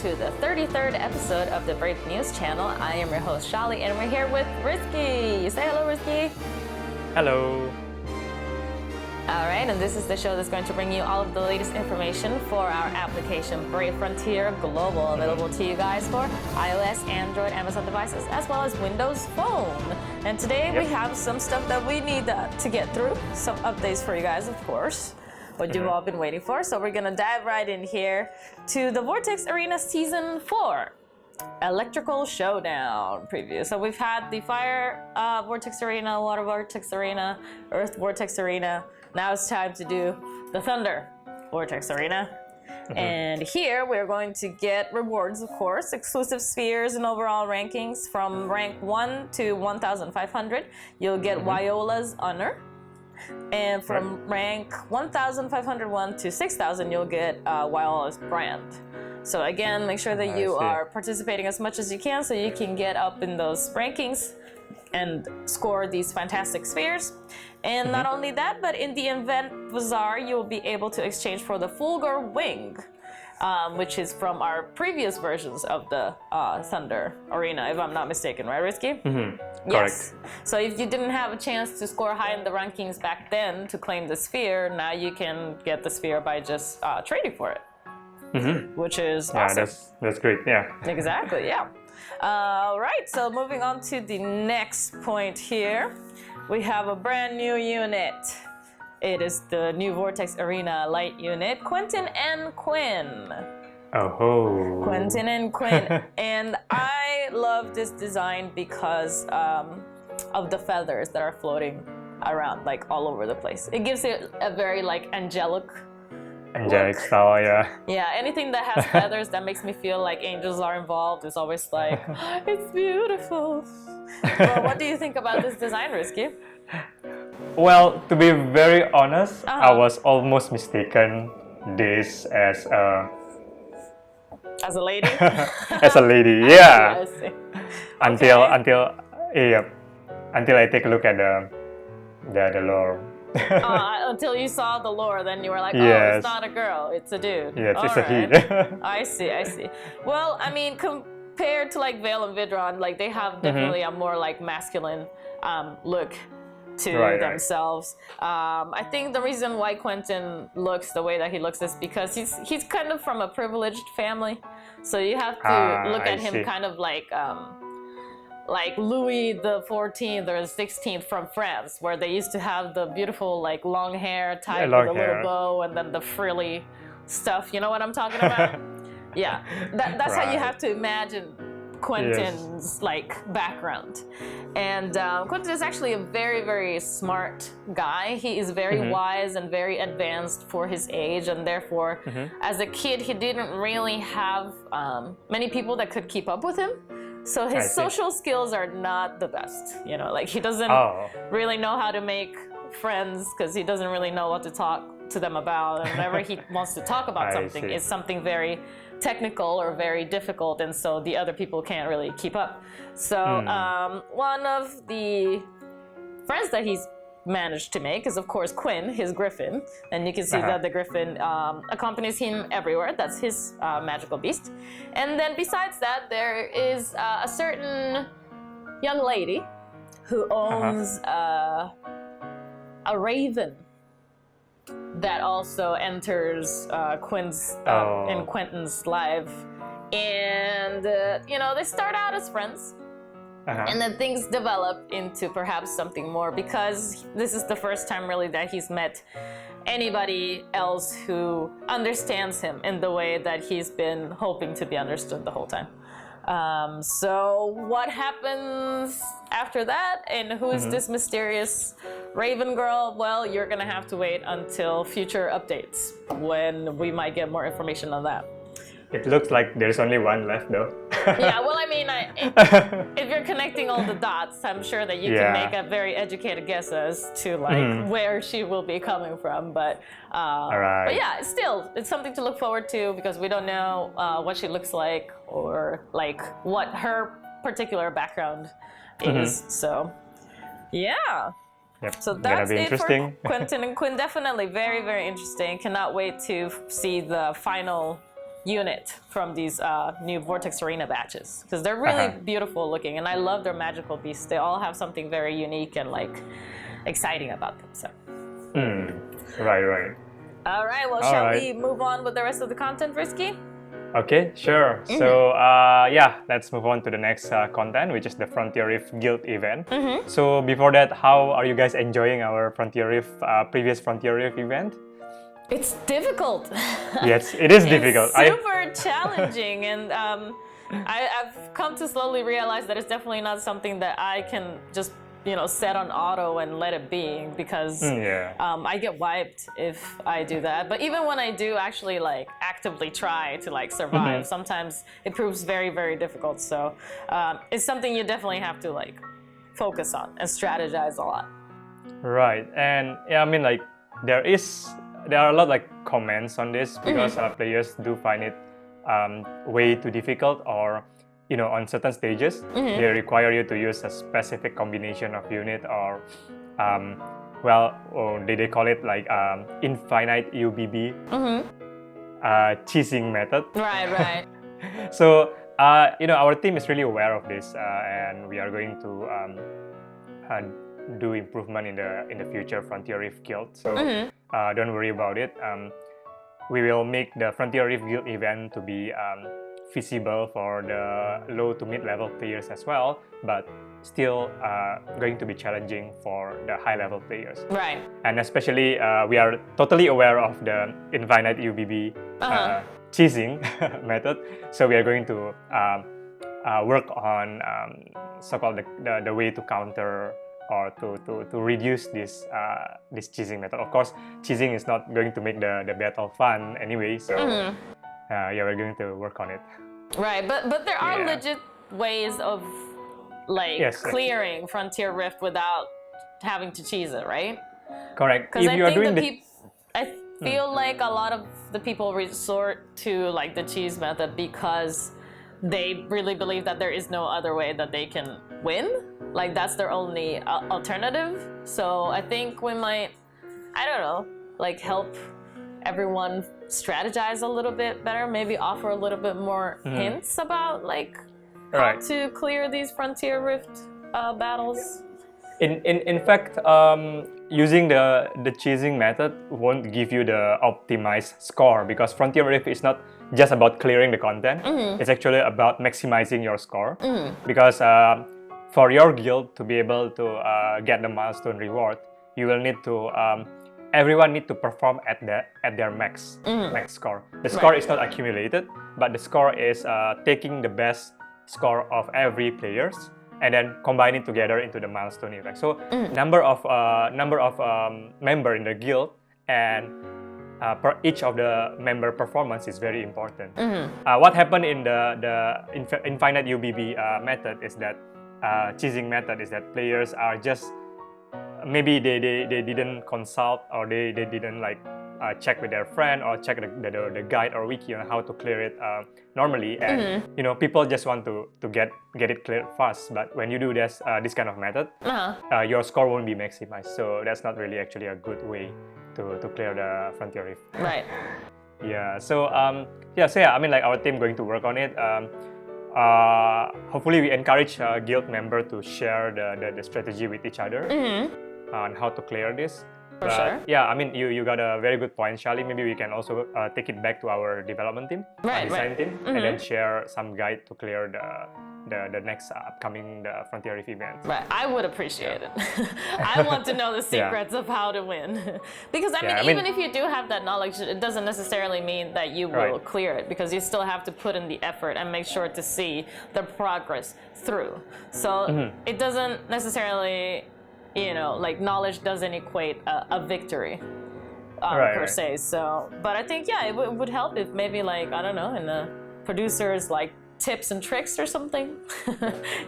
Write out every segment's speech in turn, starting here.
to the 33rd episode of the Brave News channel. I am your host, Shali, and we're here with Risky. Say hello, Risky. Hello. All right, and this is the show that's going to bring you all of the latest information for our application, Brave Frontier Global, available to you guys for iOS, Android, Amazon devices, as well as Windows Phone. And today we have some stuff that we need to get through, some updates for you guys, of course, what you've all been waiting for. So we're going to dive right in here to the Vortex Arena Season 4. Electrical Showdown preview. So we've had the Fire Vortex Arena, Water Vortex Arena, Earth Vortex Arena. Now it's time to do the Thunder Vortex Arena. And here we're going to get rewards, of course, exclusive spheres and overall rankings from rank 1 to 1,500. You'll get Viola's Honor. And from rank 1,501 to 6,000, you'll get Viola's Brand. So again, make sure that you are participating as much as you can so you can get up in those rankings and score these fantastic spheres. And not only that, but in the event bazaar, you'll be able to exchange for the Fulgur Wing, which is from our previous versions of the Thunder Arena, if I'm not mistaken, right, Risky? Yes. Correct. So if you didn't have a chance to score high in the rankings back then to claim the sphere, now you can get the sphere by just trading for it. Which is awesome. That's great. Yeah. Exactly. Yeah. All right. So moving on to the next point here, we have a brand new unit. It is the new Vortex Arena Light unit, Quentin and Quinn. Oh. Quentin and Quinn, and I love this design because of the feathers that are floating around, like all over the place. It gives it a very like angelic style, yeah. Yeah, anything that has feathers that makes me feel like angels are involved is always like, it's beautiful. Well, what do you think about this design, Risky? Well, to be very honest, I was almost mistaken this as a lady? as a lady, yeah. I see. Until I take a look at the lore. Until you saw the lore, then you were like, oh, it's not a girl, it's a dude. Yes, it's a he. I see. Well, I mean, compared to like Veil and Vidron, like they have definitely a more like masculine look to themselves. I think the reason why Quentin looks the way that he looks is because he's kind of from a privileged family. So you have to look at him kind of like Louis the 14th or 16th from France, where they used to have the beautiful like long hair tied with a little bow and then the frilly stuff. You know what I'm talking about? Yeah, that's how you have to imagine Quentin's like background. And Quentin is actually a very, very smart guy. He is very wise and very advanced for his age, and therefore, as a kid, he didn't really have many people that could keep up with him. So his social skills are not the best, you know, like he doesn't really know how to make friends because he doesn't really know what to talk to them about. And whenever he wants to talk about something, it's something very technical or very difficult, and so the other people can't really keep up. So one of the friends that he's managed to make is, of course, Quinn, his griffin, and you can see that the griffin accompanies him everywhere. That's his magical beast. And then besides that, there is a certain young lady who owns a raven that also enters Quinn's in Quentin's life, and you know, they start out as friends. And then things develop into perhaps something more, because this is the first time really that he's met anybody else who understands him in the way that he's been hoping to be understood the whole time. So what happens after that, and who is this mysterious Raven girl? Well, you're gonna have to wait until future updates when we might get more information on that. It looks like there's only one left though. Yeah, well, I mean, if you're connecting all the dots, I'm sure that you can make a very educated guess as to like where she will be coming from. But yeah, it's something to look forward to, because we don't know what she looks like or like what her particular background is. So yeah. So that's it for Quentin and Quinn. Definitely very, very interesting. Cannot wait to see the final unit from these new Vortex Arena batches because they're really beautiful looking, and I love their magical beasts. They all have something very unique and like exciting about them. So. Right. All right. Well, shall we move on with the rest of the content, Risky? Okay, sure. So let's move on to the next content, which is the Frontier Rift Guild event. So before that, how are you guys enjoying our previous Frontier Rift event? It's difficult. Yes, it is difficult. Super challenging, and I've come to slowly realize that it's definitely not something that I can just set on auto and let it be, because I get wiped if I do that. But even when I do actually like actively try to like survive, sometimes it proves very, very difficult. So it's something you definitely have to like focus on and strategize a lot. Right, and I mean like there are a lot like comments on this because players do find it way too difficult, or on certain stages they require you to use a specific combination of unit, or they call it like infinite iUBB cheesing method. Right. So our team is really aware of this, and we are going to do improvement in the future Frontier Rift Guild. So don't worry about it. We will make the Frontier Rift Guild event to be feasible for the low to mid-level players as well, but still going to be challenging for the high-level players. Right. And especially, we are totally aware of the infinite iUBB cheesing method. So we are going to work on so-called the way to counter or to reduce this cheesing method. Of course, cheesing is not going to make the battle fun anyway. So we're going to work on it. Right, but there are legit ways of like clearing Frontier Rift without having to cheese it, right? Correct. Because I feel like a lot of the people resort to like the cheese method because they really believe that there is no other way that they can win. Like that's their only alternative. So I think we might, I don't know, like help everyone strategize a little bit better, maybe offer a little bit more hints about like how to clear these Frontier Rift battles. In fact, using the cheesing method won't give you the optimized score, because Frontier Rift is not just about clearing the content. It's actually about maximizing your score. Because for your guild to be able to get the milestone reward, you will need to everyone need to perform at their max score. The score is not accumulated, but the score is taking the best score of every players and then combine it together into the milestone effect. So number of member in the guild and per each of the member performance is very important. What happened in the infinite iUBB method is that cheesing method is that players are just maybe they didn't consult, or they didn't like check with their friend or check the guide or wiki on how to clear it normally, and people just want to get it cleared fast. But when you do this kind of method, your score won't be maximized. So that's not really actually a good way to clear the Frontier Rift. Right. So I mean like our team going to work on it. Hopefully we encourage guild member to share the strategy with each other on how to clear this. For sure. Yeah, I mean you got a very good point, Charlie. Maybe we can also take it back to our development team, design team, and then share some guide to clear the next upcoming Frontier Rift event. Right, I would appreciate it. I want to know the secrets of how to win. Because I mean, even if you do have that knowledge, it doesn't necessarily mean that you will clear it, because you still have to put in the effort and make sure to see the progress through. So it doesn't necessarily, like knowledge doesn't equate a victory per se. So, but I think, it would help if maybe like, I don't know, in the producers like tips and tricks or something.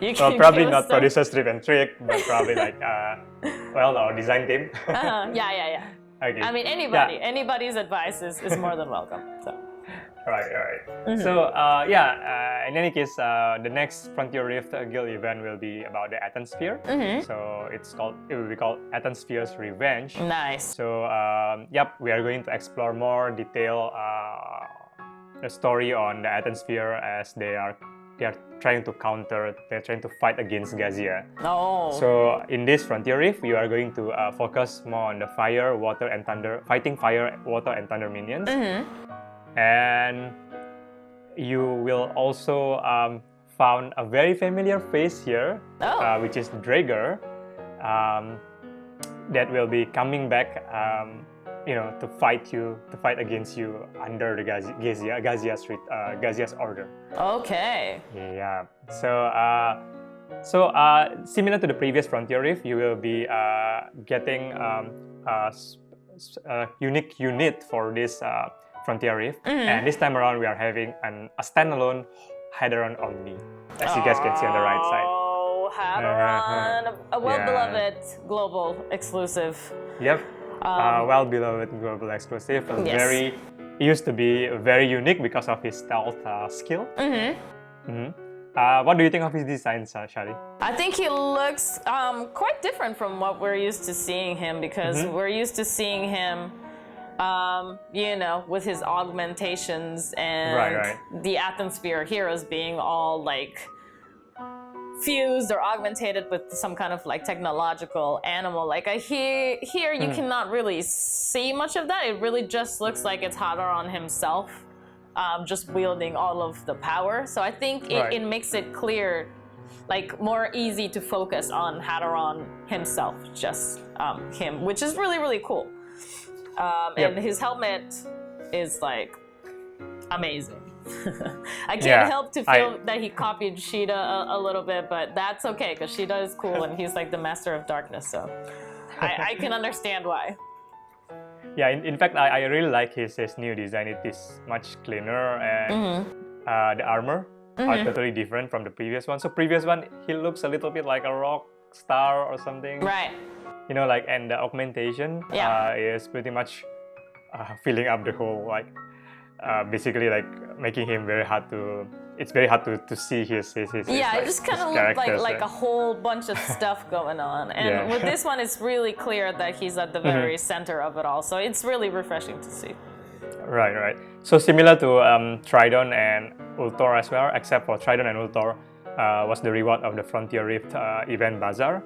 You can probably not producers tip and trick, but probably like our design team. Yeah. Okay. I mean, anybody's advice is more than welcome. So. Right. So in any case, the next Frontier Rift Guild event will be about the Athensphere. So it will be called Athensphere's Revenge. Nice. So we are going to explore more detail a story on the Athensphere as they are trying to fight against Gazia. Oh. So in this Frontier Rift, you are going to focus more on the fire, water, and thunder, fighting fire, water, and thunder minions. And you will also found a very familiar face here, which is Draegar, that will be coming back, to fight against you under the Gazia's order. Okay. Yeah. So similar to the previous Frontier Rift, you will be getting a unique unit for this Frontier Rift, and this time around we are having a standalone Hadron Omni, as you guys can see on the right side. Oh, Hadron, a well-beloved global exclusive. Yep. Well-beloved global exclusive. It used to be very unique because of his stealth skill. What do you think of his design, Shali? I think he looks quite different from what we're used to seeing him, because we're used to seeing him, with his augmentations and the Athensphere heroes being all like fused or augmented with some kind of like technological animal. Like here you cannot really see much of that. It really just looks like it's Hadron himself, just wielding all of the power. So I think it makes it clear, like more easy to focus on Hadron himself, just him, which is really, really cool. And his helmet is like amazing. I can't help to feel that he copied Sheeta a little bit, but that's okay because Sheeta is cool and he's like the master of darkness, so I can understand why. Yeah, in fact, I really like his new design. It is much cleaner, and the armor are totally different from the previous one. So previous one, he looks a little bit like a rock star or something. Right. And the augmentation is pretty much filling up the whole, basically like making him very hard to. It's very hard to see his it just kind of looked like a whole bunch of stuff going on. And with this one, it's really clear that he's at the very center of it all. So it's really refreshing to see. Right. So similar to Tridon and Ultor as well, except for Tridon and Ultor was the reward of the Frontier Rift event bazaar.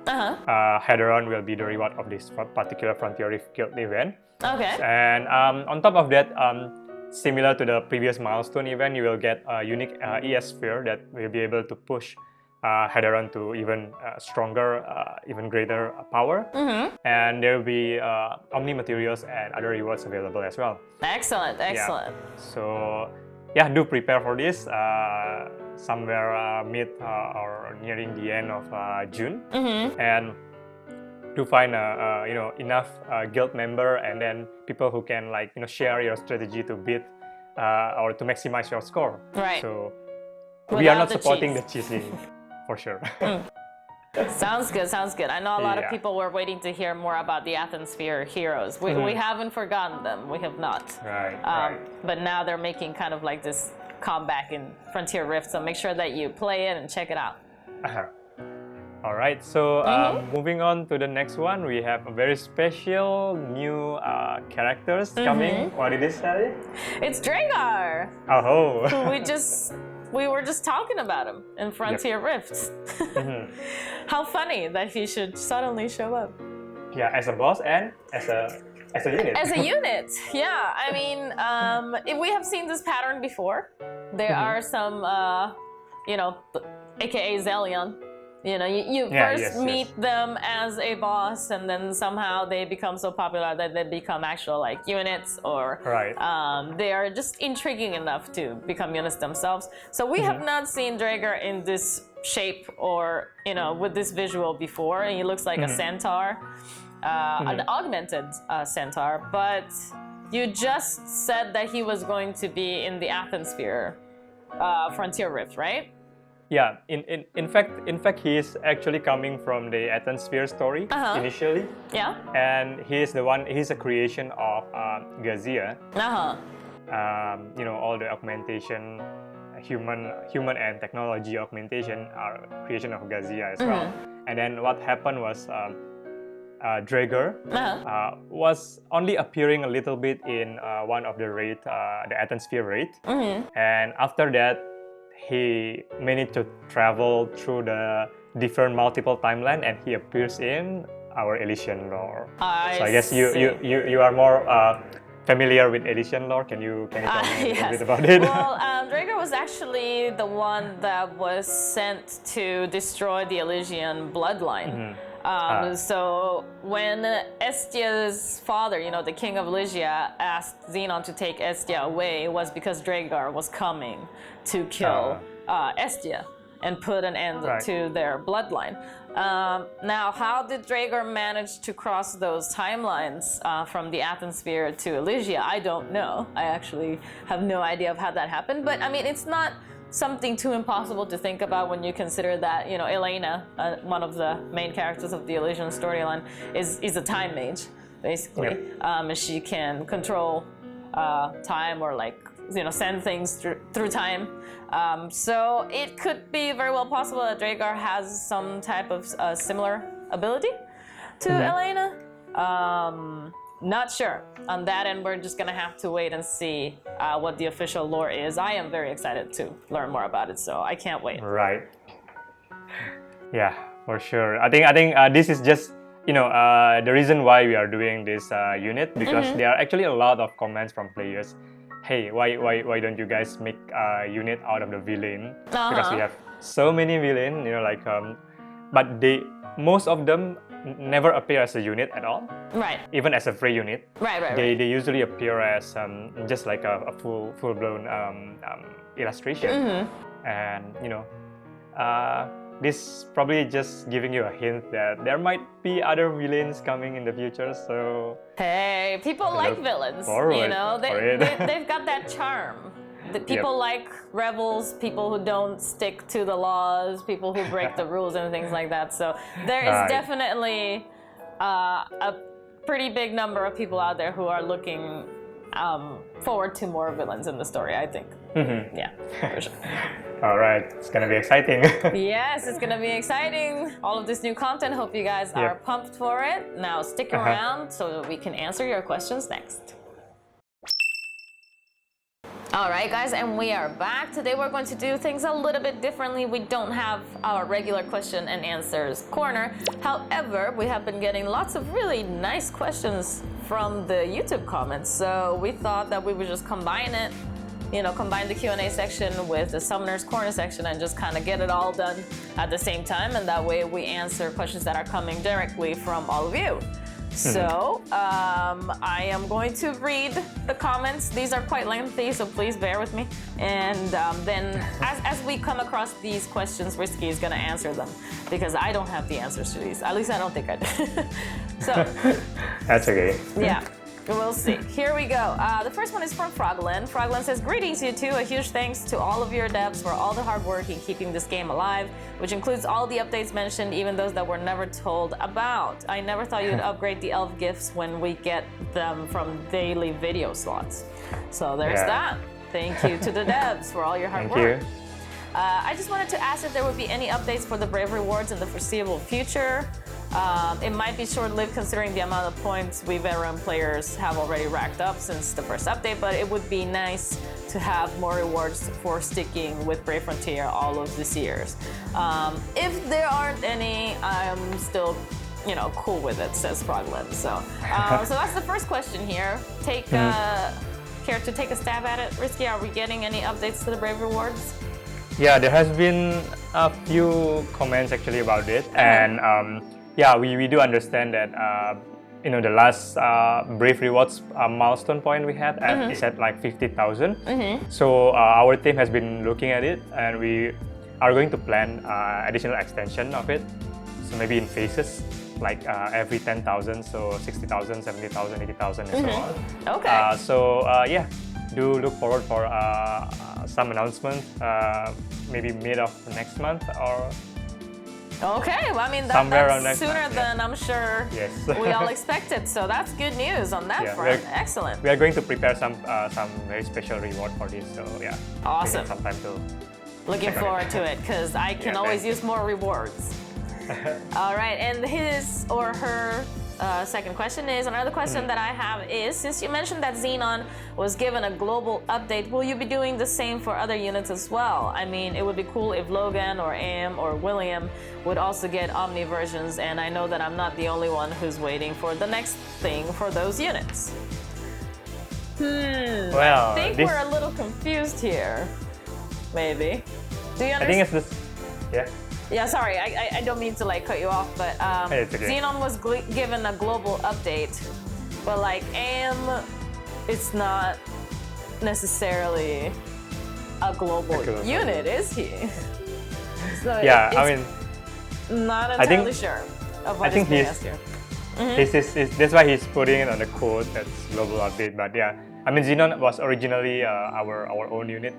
Hadron will be the reward of this particular Frontier Rift Guild event. Okay. And on top of that, similar to the previous milestone event, you will get a unique sphere that will be able to push Hadron to even stronger, even greater power. And there will be Omni materials and other rewards available as well. Excellent. So do prepare for this somewhere mid or nearing the end of June. And to find enough guild member and then people who can share your strategy to beat or to maximize your score. Right. So we are not supporting the cheesing for sure. Sounds good. I know a lot of people were waiting to hear more about the Athensphere heroes. We haven't forgotten them. We have not. Right. But now they're making kind of like this comeback in Frontier Rift. So make sure that you play it and check it out. All right, so moving on to the next one, we have a very special new characters coming. What is this, Sally? It's Draegar. Oh. We were just talking about him in Frontier Rift. How funny that he should suddenly show up. Yeah, as a boss and as a unit. As a unit, yeah. I mean, we have seen this pattern before. There are some, aka Zelion. You first meet them as a boss, and then somehow they become so popular that they become actual units, or they are just intriguing enough to become units themselves. So we have not seen Draegar in this shape or with this visual before, and he looks like a centaur, an augmented centaur. But you just said that he was going to be in the Athensphere Frontier Rift, right? Yeah, in fact, he is actually coming from the Athensphere story initially. Yeah. And he's a creation of Gazia. All the augmentation, human and technology augmentation are creation of Gazia as well. And then what happened was Draegar was only appearing a little bit in one of the raid, the Athensphere raid. And after that, he managed to travel through the different multiple timeline, and he appears in our Elysian lore. I guess you are more familiar with Elysian lore. Can you tell me a little bit about it? Well, Draegar was actually the one that was sent to destroy the Elysian bloodline. So when Estia's father, the king of Elysia, asked Xenon to take Estia away, it was because Draegar was coming to kill Estia and put an end to their bloodline. Now, how did Draegar manage to cross those timelines from the Athensphere to Elysia? I don't know. I actually have no idea of how that happened. But I mean, it's not something too impossible to think about when you consider that, Elena, one of the main characters of the Elysian storyline, is a time mage, basically. She can control time or send things through time. So it could be very well possible that Draegar has some type of similar ability to Elena. Not sure. On that end, we're just gonna have to wait and see what the official lore is. I am very excited to learn more about it, so I can't wait. Right. Yeah, for sure. I think this is just the reason why we are doing this unit, because there are actually a lot of comments from players. Hey, why don't you guys make a unit out of the villain? Because we have so many villain, but most of them never appear as a unit at all. Right. Even as a free unit. Right. They usually appear as just like a full blown illustration. And this probably just giving you a hint that there might be other villains coming in the future. So hey, people like villains. They've got that charm. The people like rebels, people who don't stick to the laws, people who break the rules and things like that. So there is definitely a pretty big number of people out there who are looking forward to more villains in the story, I think. Yeah, for sure. All right, it's gonna be exciting. Yes, it's gonna be exciting. All of this new content, hope you guys are pumped for it. Now stick around so that we can answer your questions next. All right, guys, and we are back. Today we're going to do things a little bit differently. We don't have our regular question and answers corner. However, we have been getting lots of really nice questions from the YouTube comments. So we thought that we would just combine it, combine the Q&A section with the Summoner's Corner section and just kind of get it all done at the same time. And that way we answer questions that are coming directly from all of you. So I am going to read the comments. These are quite lengthy, so please bear with me. And then as we come across these questions, Risky is going to answer them because I don't have the answers to these. At least I don't think I do. So that's okay. Yeah. We'll see. Here we go. The first one is from Froglenn. Froglenn says, "Greetings, you two. A huge thanks to all of your devs for all the hard work in keeping this game alive, which includes all the updates mentioned, even those that were never told about. I never thought you'd upgrade the elf gifts when we get them from daily video slots." So there's that. Thank you to the devs for all your hard work. I just wanted to ask if there would be any updates for the Brave rewards in the foreseeable future. It might be short-lived considering the amount of points we veteran players have already racked up since the first update, but it would be nice to have more rewards for sticking with Brave Frontier all of these years. If there aren't any, I'm still cool with it, says Froglenn. So that's the first question here. Care to take a stab at it? Risky, are we getting any updates to the Brave rewards? Yeah, there has been a few comments actually about it, and we do understand that the last Brave rewards milestone point we had is at like 50,000. So our team has been looking at it, and we are going to plan additional extension of it. So maybe in phases, like every 10,000, so 60,000, 70,000, 80,000, and so on. Okay. Do look forward for some announcement, maybe mid of next month or. Okay, well, I mean, that's sooner than I'm sure we all expected, so that's good news on that front. Excellent. We are going to prepare some very special reward for this, so Awesome. Some time to. Looking forward to it, because I can always use more rewards. All right, and his or her second question is, another question that I have is, since you mentioned that Xenon was given a global update, will you be doing the same for other units as well? I mean, it would be cool if Logan or Am or William would also get Omni versions, and I know that I'm not the only one who's waiting for the next thing for those units. Well, I think we're a little confused here. Maybe. Do you understand? I think it's this. Yeah. Yeah, sorry, I don't mean to like cut you off, but It's okay. Xenon was given a global update, but like Am, it's not necessarily a global unit, is he? So yeah, I mean, not entirely sure of what is being asked here. That's why he's putting it on the code that's global update. But yeah, I mean, Xenon was originally our own unit,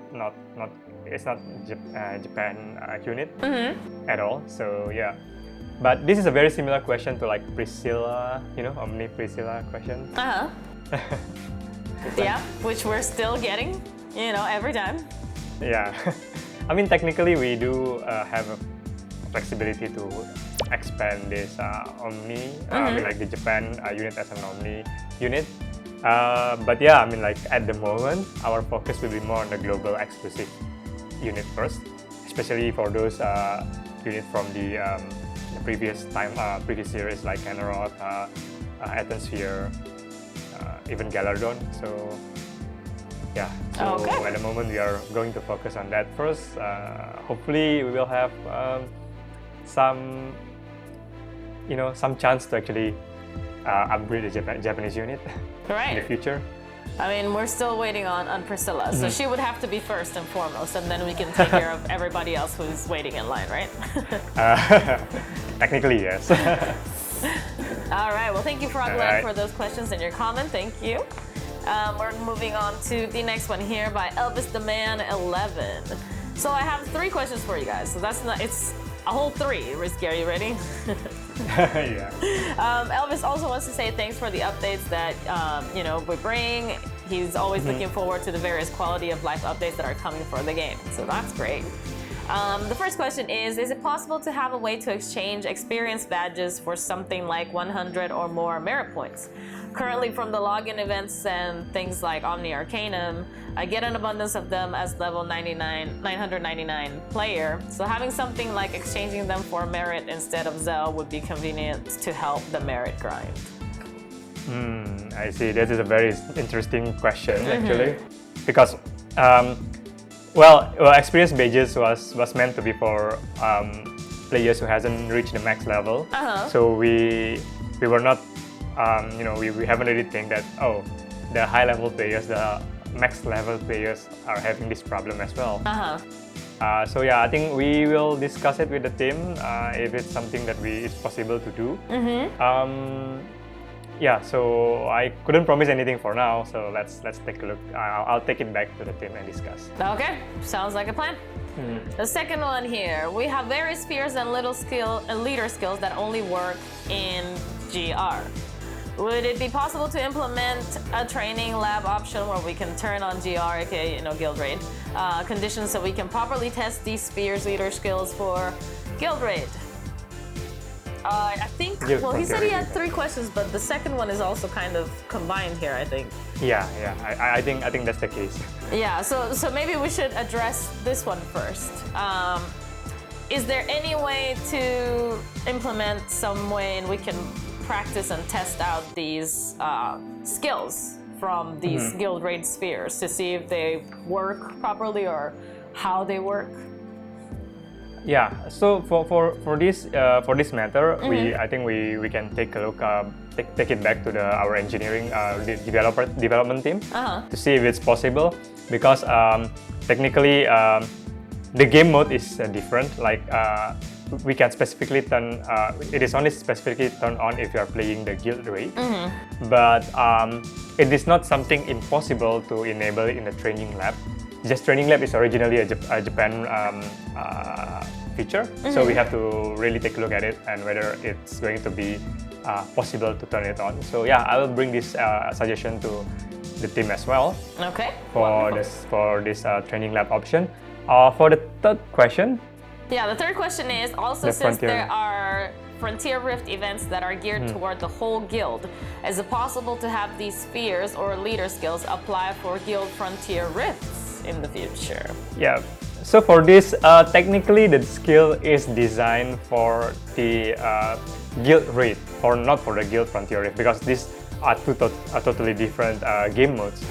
it's not Japan unit at all. So yeah, but this is a very similar question to like Priscilla, Omni Priscilla question. Yeah, which we're still getting, every time. Yeah, I mean technically we do have a flexibility to expand this Omni, I mean like the Japan unit as an Omni unit. But yeah, I mean like at the moment our focus will be more on the global exclusive unit first, especially for those units from the previous series like Aneroth, Athensphere, even Galardon. So yeah, so at the moment we are going to focus on that first. Hopefully we will have some chance to actually upgrade the Japanese unit in the future. I mean, we're still waiting on Priscilla, so she would have to be first and foremost, and then we can take care of everybody else who's waiting in line, right? Technically, yes. All right, well, thank you, Froglenn, for those questions and your comment. Thank you. We're moving on to the next one here by Elvis the Man 11. So I have 3 questions for you guys. So it's a whole 3. Risky, are you ready? Yeah. Elvis also wants to say thanks for the updates that we bring. He's always looking forward to the various quality of life updates that are coming for the game. So that's great. The first question is it possible to have a way to exchange experience badges for something like 100 or more merit points? Currently, from the login events and things like Omni Arcanum, I get an abundance of them as level 999 player. So having something like exchanging them for merit instead of Zell would be convenient to help the merit grind. I see. This is a very interesting question actually, because experience badges was meant to be for players who hasn't reached the max level. So we were not. We haven't really think that the high level players, the max level players are having this problem as well. So yeah, I think we will discuss it with the team if it's something that it's possible to do. Yeah, so I couldn't promise anything for now. So let's take a look. I'll take it back to the team and discuss. Okay, sounds like a plan. The second one here, we have various spheres and leader skills that only work in GR. Would it be possible to implement a training lab option where we can turn on GR, aka Guild Raid, conditions so we can properly test these spheres leader skills for Guild Raid? I think, he said he had 3 questions, but the second one is also kind of combined here, I think. Yeah, I think that's the case. Yeah, so maybe we should address this one first. Is there any way to implement some way and we can practice and test out these skills from these Guild Raid spheres to see if they work properly or how they work? Yeah, so for this matter, I think we can take a look, take it back to our engineering development team to see if it's possible, because technically the game mode is different. Like we can specifically turn, it is only specifically turned on if you are playing the Guild Raid, but it is not something impossible to enable in the training lab. Just training lab is originally a Japan feature, so we have to really take a look at it and whether it's going to be possible to turn it on. So yeah, I will bring this suggestion to the team as well. Okay. For this training lab option. For the third question. Yeah, the third question is also, since there are Frontier Rift events that are geared toward the whole guild. Is it possible to have these spheres or leader skills apply for guild Frontier Rifts in the future? Yeah. So for this, technically the skill is designed for the guild raid, or not for the guild Frontier Rift, because these are totally different game modes.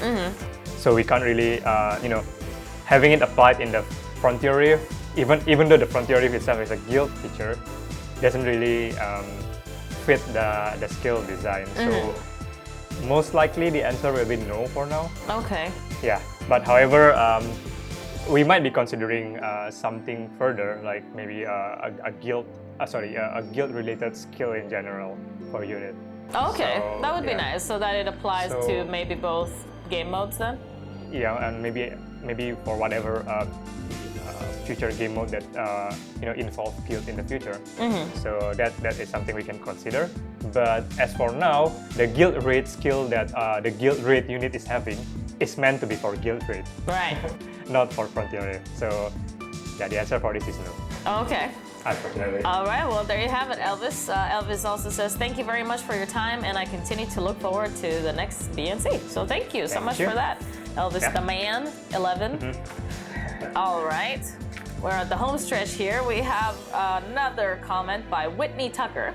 So we can't really, having it applied in the Frontier Rift, even though the Frontier Rift itself is a guild feature, doesn't really fit the skill design. So most likely the answer will be no for now. Okay. Yeah, but however, we might be considering something further, like maybe a guild-related skill in general for unit. Okay, So, that would be yeah. nice. So that it applies So- to maybe both game modes then? Yeah, and maybe for whatever future game mode that involve guild in the future. So that is something we can consider. But as for now, the guild raid skill that the guild raid unit is having is meant to be for guild raid, Right. not for Frontier Rift. So yeah, the answer for this is no, Okay. unfortunately. All right, well, there you have it, Elvis. Elvis also says, thank you very much for your time, and I continue to look forward to the next BNC. So thank you so Thank much you. for that. Elvis Yeah. the Man, 11. All right, we're at the home stretch here. We have another comment by Whitney Tucker.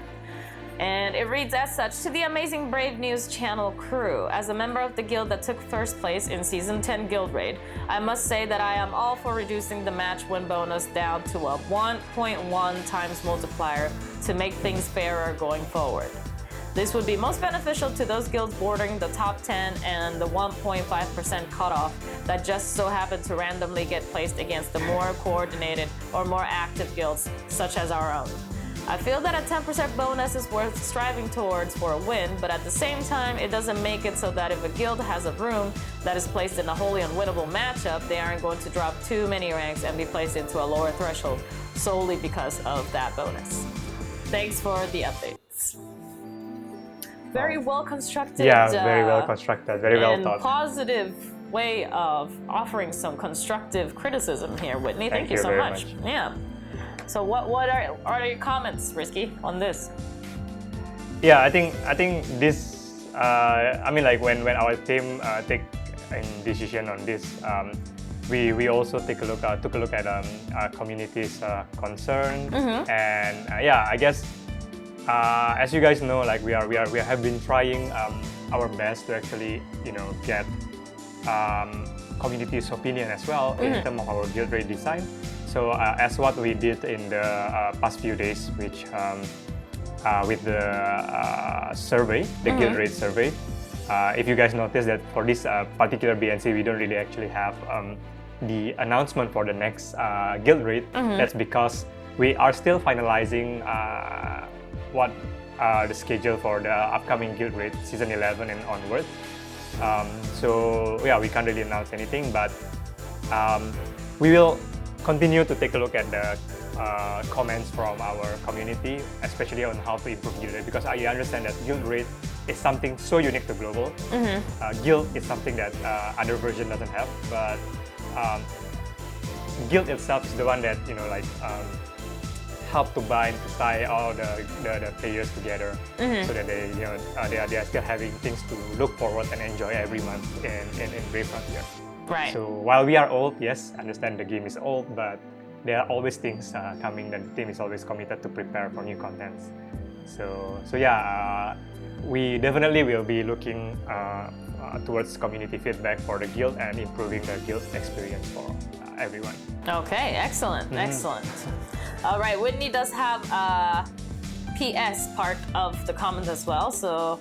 And it reads as such: to the amazing Brave News channel crew, as a member of the guild that took first place in Season 10 Guild Raid, I must say that I am all for reducing the match win bonus down to a 1.1 times multiplier to make things fairer going forward. This would be most beneficial to those guilds bordering the top 10 and the 1.5% cutoff that just so happen to randomly get placed against the more coordinated or more active guilds, such as our own. I feel that a 10% bonus is worth striving towards for a win, but at the same time, it doesn't make it so that if a guild has a room that is placed in a wholly unwinnable matchup, they aren't going to drop too many ranks and be placed into a lower threshold solely because of that bonus. Thanks for the updates. Very well constructed. Yeah, very well constructed, very well and thought. positive way of offering some constructive criticism here, Whitney. Thank you so very much. much. Yeah. So what are your comments, Risky, on this? Yeah, I think this. Like when our team take a decision on this, we also took a look at our community's concern, and I guess as you guys know, like we have been trying our best to actually get community's opinion as well in terms of our guild raid design. So as what we did in the past few days, which with the survey, the guild raid survey, if you guys notice that for this particular BNC, we don't really actually have the announcement for the next guild raid. That's because we are still finalizing what the schedule for the upcoming guild raid season 11 and onward. So yeah, we can't really announce anything, but we will continue to take a look at the comments from our community, especially on how to improve guild raid, because I understand that guild raid is something so unique to global. Guild is something that other version doesn't have, but guild itself is the one that help to tie all the players together, so that they are still having things to look forward and enjoy every month in Brave Frontier. Right. So while we are old, yes, understand the game is old, but there are always things coming that the team is always committed to prepare for new contents. So yeah, we definitely will be looking towards community feedback for the guild and improving the guild experience for everyone. Okay, excellent, excellent. All right, Whitney does have a PS part of the comment as well. So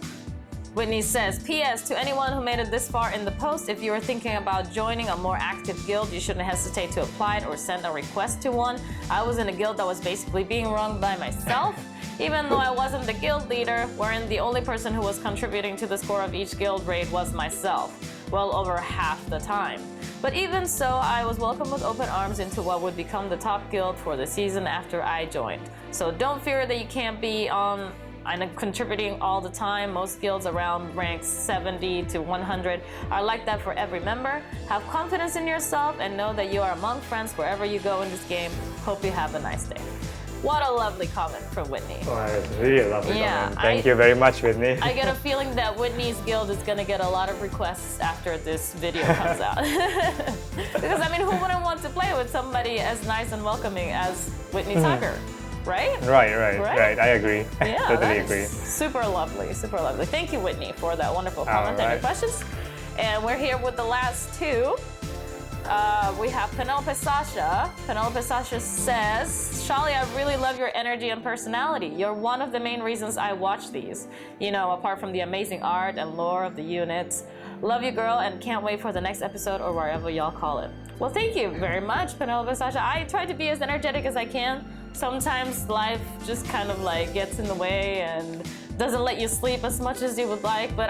Whitney says, P.S. to anyone who made it this far in the post, if you are thinking about joining a more active guild, you shouldn't hesitate to apply it or send a request to one. I was in a guild that was basically being run by myself, even though I wasn't the guild leader, wherein the only person who was contributing to the score of each guild raid was myself, well over half the time. But even so, I was welcomed with open arms into what would become the top guild for the season after I joined. So don't fear that you can't be on and contributing all the time. Most guilds around ranks 70 to 100 are like that for every member. Have confidence in yourself and know that you are among friends wherever you go in this game. Hope you have a nice day. What a lovely comment from Whitney. Oh, it's really a lovely Yeah, comment. Thank you very much, Whitney. I get a feeling that Whitney's guild is gonna get a lot of requests after this video comes out. Because I mean, who wouldn't want to play with somebody as nice and welcoming as Whitney Tucker, right? Right. I agree. Yeah, Totally that agree. is super lovely, super lovely. Thank you, Whitney, for that wonderful comment and your questions. And we're here with the last two. We have PenelopeSasha. PenelopeSasha says, Shali, I really love your energy and personality. You're one of the main reasons I watch these. You know, apart from the amazing art and lore of the units. Love you, girl, and can't wait for the next episode or wherever y'all call it. Well, thank you very much, PenelopeSasha. I try to be as energetic as I can. Sometimes life just kind of like gets in the way and doesn't let you sleep as much as you would like, but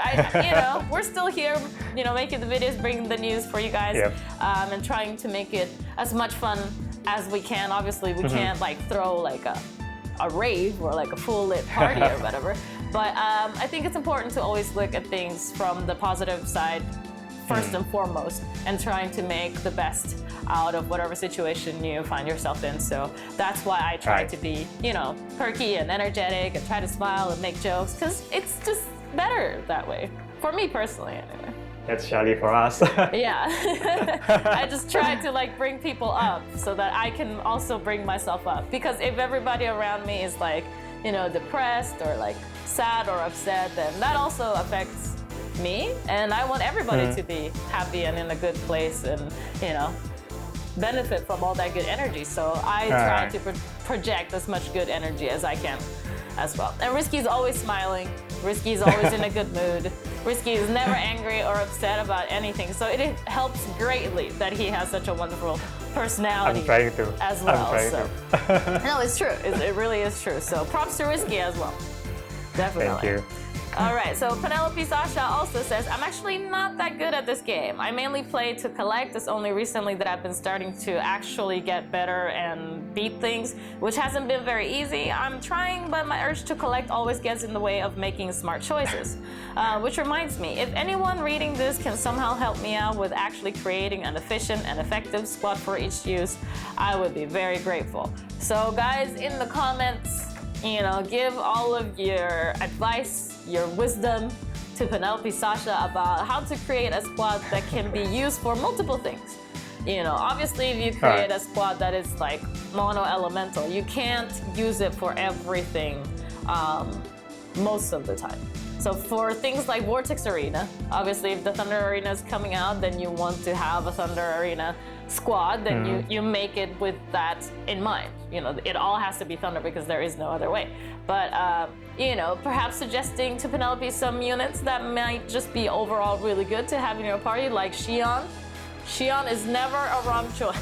we're still here, making the videos, bringing the news for you guys, and trying to make it as much fun as we can. Obviously, we can't like throw like a rave or like a full lit party or whatever, but I think it's important to always look at things from the positive side first and foremost, and trying to make the best out of whatever situation you find yourself in. So that's why I try to be, perky and energetic and try to smile and make jokes, because it's just better that way. For me personally, anyway. That's Shali for us. Yeah. I just try to like bring people up so that I can also bring myself up. Because if everybody around me is like, depressed or like sad or upset, then that also affects me. And I want everybody to be happy and in a good place and, benefit from all that good energy. So I try to project as much good energy as I can as well. And Risky's always smiling. Risky's always in a good mood. Risky is never angry or upset about anything. So it helps greatly that he has such a wonderful personality. I'm trying to. As well. No, it's true. It really is true. So props to Risky as well. Definitely. Thank you. All right, so PenelopeSasha also says, I'm actually not that good at this game. I mainly play to collect. It's only recently that I've been starting to actually get better and beat things, which hasn't been very easy. I'm trying, but my urge to collect always gets in the way of making smart choices. Which reminds me, if anyone reading this can somehow help me out with actually creating an efficient and effective squad for each use, I would be very grateful. So guys, in the comments, give all of your advice, your wisdom to PenelopeSasha about how to create a squad that can be used for multiple things. Obviously if you create a squad that is like mono-elemental, you can't use it for everything most of the time. So for things like Vortex Arena, obviously if the Thunder Arena is coming out, then you want to have a Thunder Arena squad, then you make it with that in mind. It all has to be Thunder because there is no other way. But perhaps suggesting to Penelope some units that might just be overall really good to have in your party, like Xion. Xion is never a wrong choice.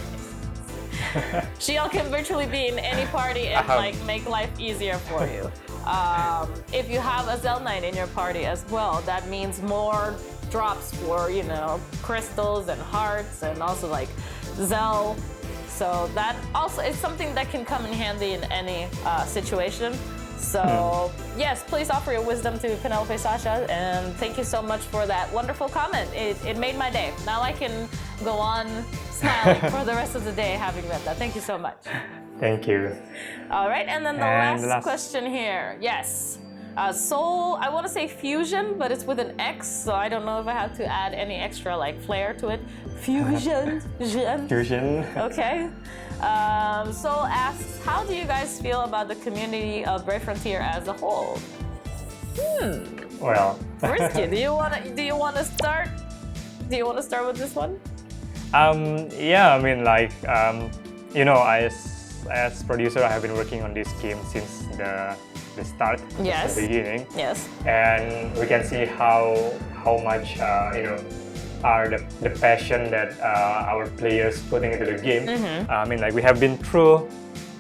Xion can virtually be in any party and make life easier for you. If you have a Zell Knight in your party as well, that means more drops for, crystals and hearts and also like Zell. So that also is something that can come in handy in any situation. So yes, please offer your wisdom to PenelopeSasha, and thank you so much for that wonderful comment. It made my day. Now I can go on smiling for the rest of the day having read that. Thank you so much. Thank you. All right, and then the last question here. Yes. Soul, I want to say Fusion, but it's with an X, so I don't know if I have to add any extra like flair to it. Fusion. Fusion. Okay. Soul asks, how do you guys feel about the community of Brave Frontier as a whole? Well. Risky, do you want to start? Do you want to start with this one? Yeah, I mean, like, as producer, I have been working on this game since the start, yes. The beginning. Yes. And we can see how much are the passion that our players putting into the game. I mean, like, we have been through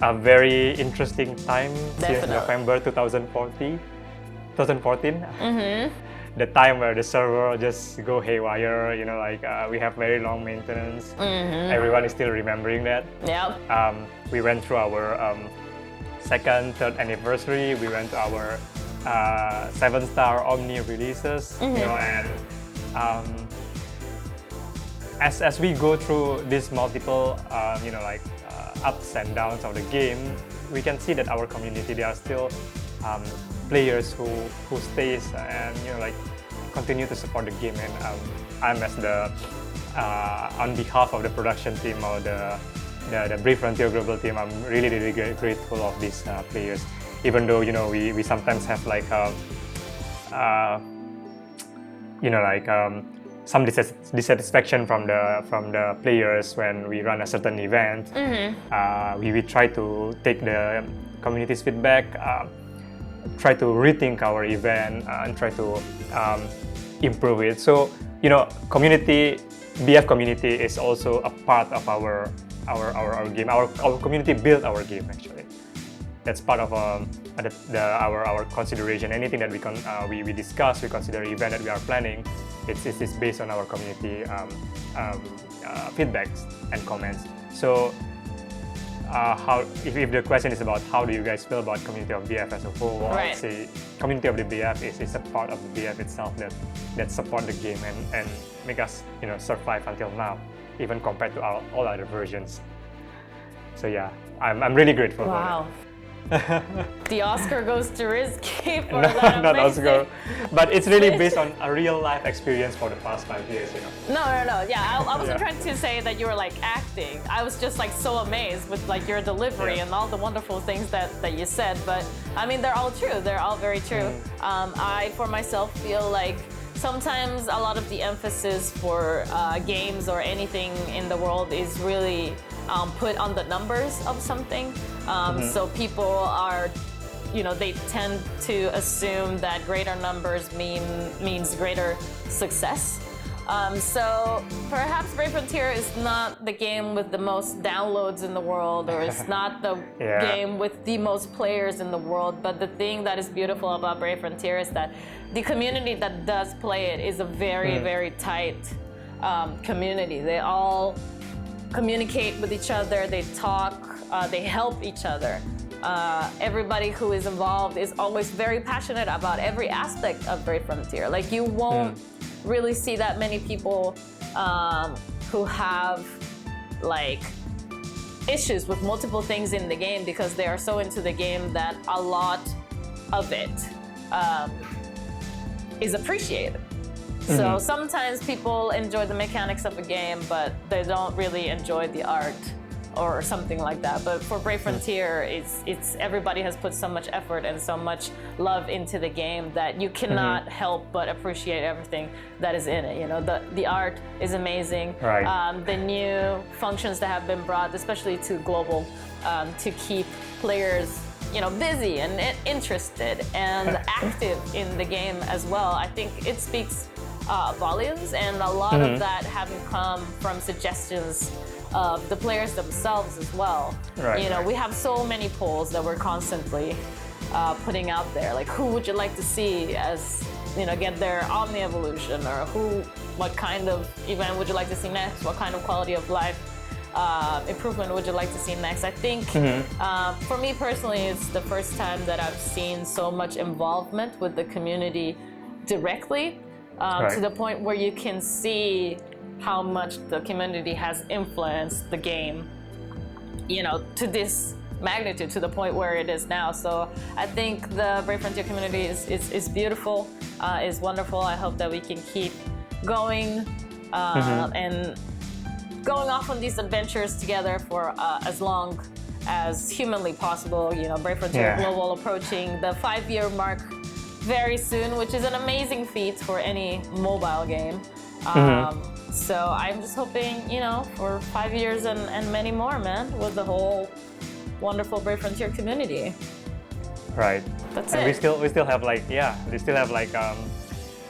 a very interesting time since November 2014. The time where the server just go haywire, we have very long maintenance. Everyone is still remembering that. Yeah. We went through our second, third anniversary. We went to our 7-star Omni releases, and as we go through these multiple, ups and downs of the game, we can see that our community, there are still players who stays and like continue to support the game. And I'm as the on behalf of the production team or the Brave Frontier global team, I'm really grateful of these players. Even though we sometimes have like some dissatisfaction from the players when we run a certain event. We try to take the community's feedback, try to rethink our event, and try to improve it. So BF community is also a part of our game. Our community built our game actually. That's part of our consideration. Anything that we discuss, we consider event that we are planning, it's based on our community feedbacks and comments. So if the question is about how do you guys feel about community of BF as a whole, well, right. I'd say community of the BF is a part of the BF itself that support the game and make us survive until now, even compared to all other versions. So yeah, I'm really grateful. Wow. The Oscar goes to Rizky for No, that. not Oscar, but it's really based on a real life experience for the past 5 years. No. Yeah, I wasn't trying to say that you were like acting. I was just like so amazed with like your delivery and all the wonderful things that you said. But I mean, they're all true. They're all very true. I, for myself, feel like sometimes a lot of the emphasis for games or anything in the world is really put on the numbers of something. So people are, they tend to assume that greater numbers means greater success. So perhaps Brave Frontier is not the game with the most downloads in the world, or it's not the game with the most players in the world. But the thing that is beautiful about Brave Frontier is that the community that does play it is a very tight community. They all communicate with each other, they talk, they help each other. Everybody who is involved is always very passionate about every aspect of Brave Frontier. Like you won't really see that many people who have like issues with multiple things in the game because they are so into the game that a lot of it is appreciated. So sometimes people enjoy the mechanics of a game, but they don't really enjoy the art or something like that. But for Brave Frontier, it's everybody has put so much effort and so much love into the game that you cannot help but appreciate everything that is in it. The art is amazing. Right. The new functions that have been brought, especially to global, to keep players busy and interested and active in the game as well. I think it speaks volumes, and a lot of that having come from suggestions of the players themselves as well. Right. We have so many polls that we're constantly putting out there, like who would you like to see as get their Omni evolution, or what kind of event would you like to see next, what kind of quality of life improvement would you like to see next. I think for me personally, it's the first time that I've seen so much involvement with the community directly, to the point where you can see how much the community has influenced the game, to this magnitude, to the point where it is now. So I think the Brave Frontier community is beautiful, is wonderful. I hope that we can keep going and going off on these adventures together for as long as humanly possible. Brave Frontier Global approaching the 5-year mark very soon, which is an amazing feat for any mobile game. So I'm just hoping, for 5 years and many more, man, with the whole wonderful Brave Frontier community. Right. That's and it. we still have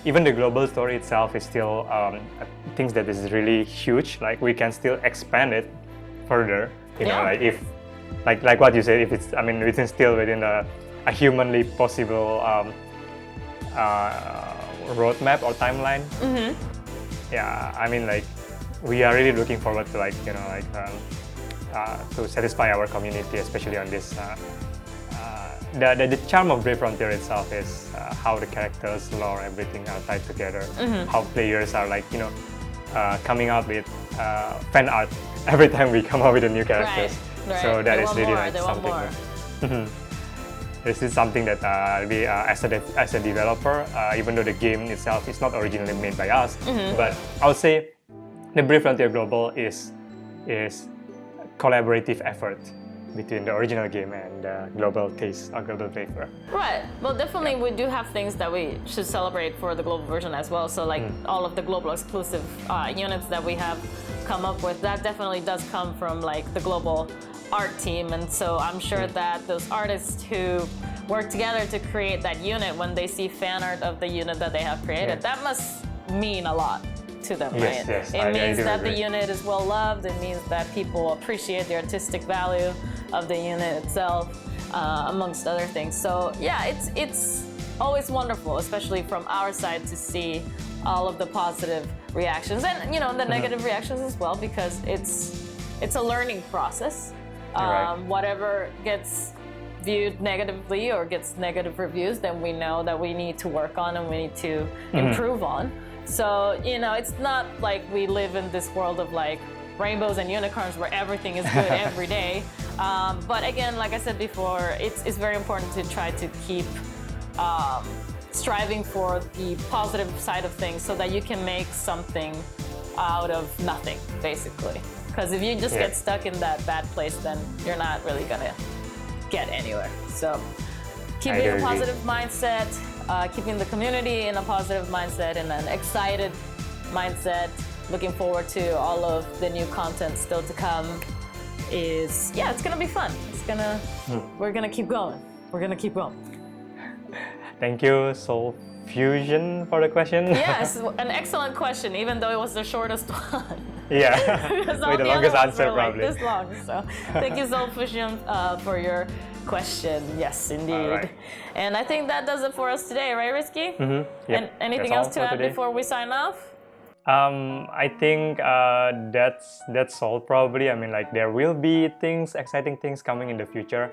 even the global story itself is still things that is really huge. Like we can still expand it further. Like if like what you said, if it's it's still within a humanly possible roadmap or timeline. Yeah, we are really looking forward to to satisfy our community, especially on this. The charm of Brave Frontier itself is how the characters, lore, everything are tied together. How players are coming up with fan art every time we come up with a new characters. Right. So that They is want really more, they want something. more. This is something that as a developer, even though the game itself is not originally made by us, but I would say the Brave Frontier Global is collaborative effort between the original game and global taste or global flavor. Right. Well, definitely we do have things that we should celebrate for the global version as well. So like all of the global exclusive units that we have come up with, that definitely does come from like the global art team. And so I'm sure that those artists who work together to create that unit, when they see fan art of the unit that they have created, that must mean a lot to them, right? Yes, it means that agree. the unit is well loved. It means that people appreciate the artistic value of the unit itself, amongst other things. So yeah, it's always wonderful, especially from our side, to see all of the positive reactions and the negative reactions as well, because it's a learning process. Whatever gets viewed negatively or gets negative reviews, then we know that we need to work on and we need to improve on. So, it's not like we live in this world of like rainbows and unicorns where everything is good every day. But again, like I said before, it's very important to try to keep striving for the positive side of things so that you can make something out of nothing, basically. Because if you just get stuck in that bad place, then you're not really gonna get anywhere. So keeping a positive mindset, keeping the community in a positive mindset and an excited mindset, looking forward to all of the new content still to come it's gonna be fun. We're gonna keep going. Thank you, Soul Fusion, for the question. Yes, an excellent question, even though it was the shortest one. Yeah, with the longest answer probably. Like this long. So thank you, Soul Fusion, for your question. Yes, indeed. Right. And I think that does it for us today, right, Risky? Yep. And anything else to add before we sign off? I think that's all probably. I mean, like there will be exciting things coming in the future.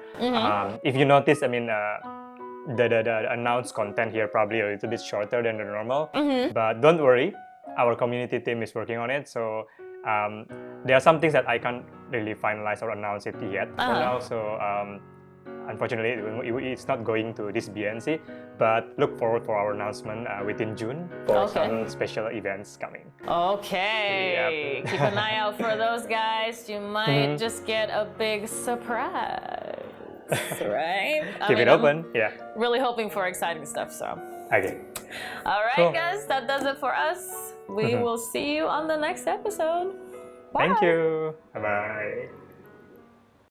If you notice, I mean, the announced content here probably a little bit shorter than the normal. But don't worry, our community team is working on it. So there are some things that I can't really finalize or announce it yet for now. So unfortunately, it's not going to this BNC, but look forward for our announcement within June for some special events coming. Okay, keep an eye out for those, guys. You might just get a big surprise, right? Keep it open, Really hoping for exciting stuff, so. Okay. All right, Cool. guys, that does it for us. We will see you on the next episode. Bye. Thank you. Bye-bye.